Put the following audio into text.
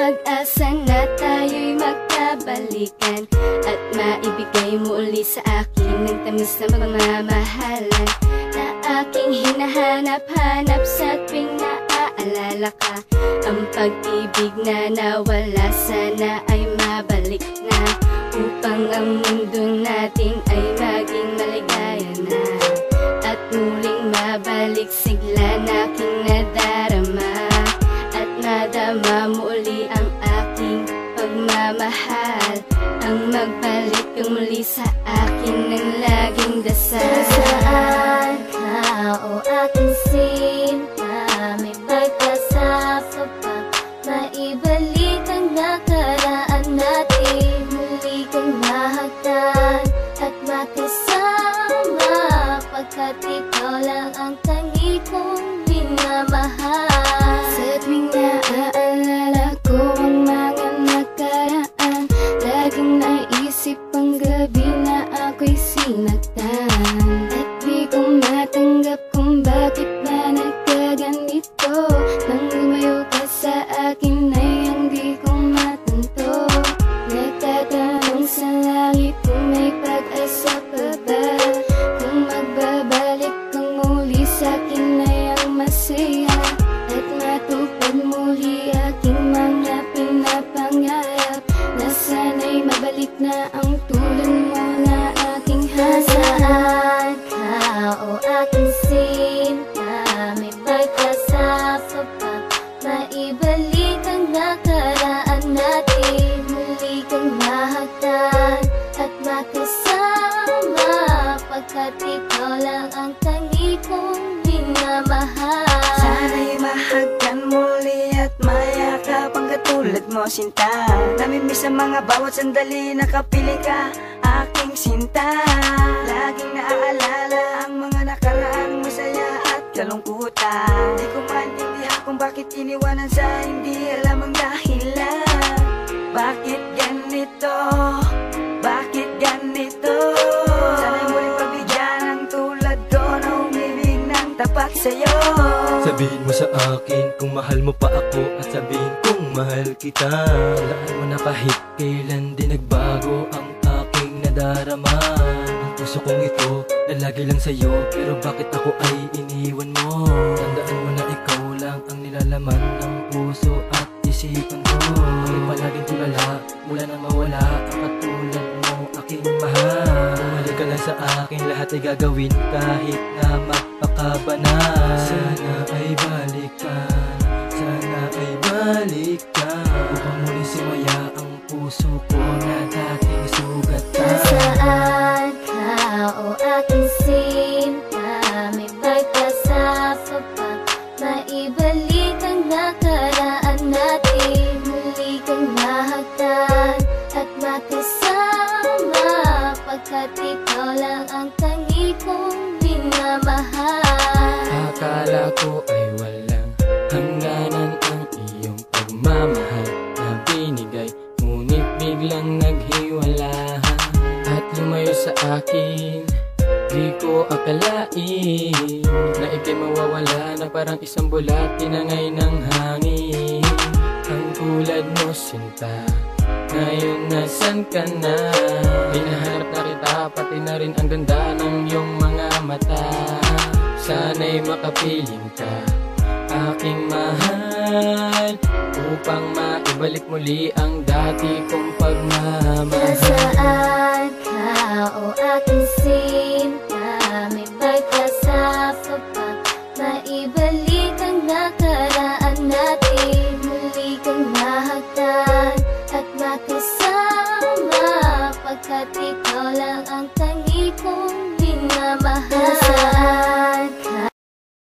pag-asa na tayo'y magkabalikan at maibigay mo uli sa akin ng tamis na pagmamahalan na aking hinahanap-hanap sa tuwing naaalala ka. Ang pag-ibig na nawala sana ay mabalik na upang ang mundo natin ay maging maligaya na at muling mabalik sigla na aking nadarama at nadama mo uli ang aking pagmamahal. Ang magbalik kang muli sa akin ng laging dasal. Saan ka o aking sinta, may pag-asa pa ba maibalik ang nakaraan natin? Muli kang mahagdan at makasama, pagkat ikaw lang ang tangi kong minamahal. Sa tuwing naaalala ko ang mga nakaraan, laging naisip ang gabi na ako'y sinaktan. At di ko matanggap kung bakit na nagkaganito. Nang lumayo ka sa akin ay hindi ko matanto. Nagtatanong sa langit kung may pag-asa pa ba, kung magbabalik kang muli sa akin ay ang masaya at matupad muli aking mga pinapangarap na sana'y mabalik na ang tulad mo na aking hanap. Saan ka o aking sinta, may pag-asa pa ba maibalik ang nakaraan natin? Muli kang mahagdan at makasama, pagkat ikaw lang ang tangi kong minamahal. Sana'y mahagdan muli at mayakap ang katulad mo, sinta. Namimiss ang mga bawat sandali, nakapiling ka, aking sinta. Laging naaalala ang mga nakaraang masaya at kalungkutan. Di ko maintindihan kung bakit iniwanan sa hindi alam ang dahilan. Bakit ganito? Bakit ganito? Sana'y muling pagbigyan ng tulad ko na umibig ng tapat sa'yo. Sabihin mo sa akin kung mahal mo pa ako at sabihin kung mahal kita. Talaan mo na kahit kailan di nagbago ang aking nadarama. Ang puso kong ito na lagi lang sa'yo, pero bakit ako ay iniwan mo? Tandaan mo na ikaw lang ang nilalaman ng puso at isipan ko. Ay palaging tulala mula nang mawala ang katulad mo, aking mahal. Bumalik ka lang sa akin, lahat ay gagawin kahit na magpakabanal. Sana ay balikan, sana ay balikan, upang muli sumaya ang puso ko na dating sugatan. Saan ka o aking sinta, may pag-asa pa ba maibalik ang nakaraan natin? Muli kang mahagdan at makasama, pagkat ikaw lang ang tangi kong minamahal. Akala ko ay walang hangganan ang iyong pagmamahal na binigay, ngunit biglang naghiwalahan at lumayo sa akin. Di ko akalain na ika'y mawawala na parang isang bulat tinangay ng hangin. Ang tulad mo, sinta, ngayon nasan ka na? Hinahanap na kita, pati na rin ang ganda ng iyong mga mata. Sana'y makapiling ka, aking mahal, upang maibalik muli ang dati kong pagmamahal. Saan ka o aking sinta, may pag-asa pa ba maibalik ang nakaraan natin? Muli kang mahagdan at makasama, pagkat ikaw lang ang tangi kong minamahal.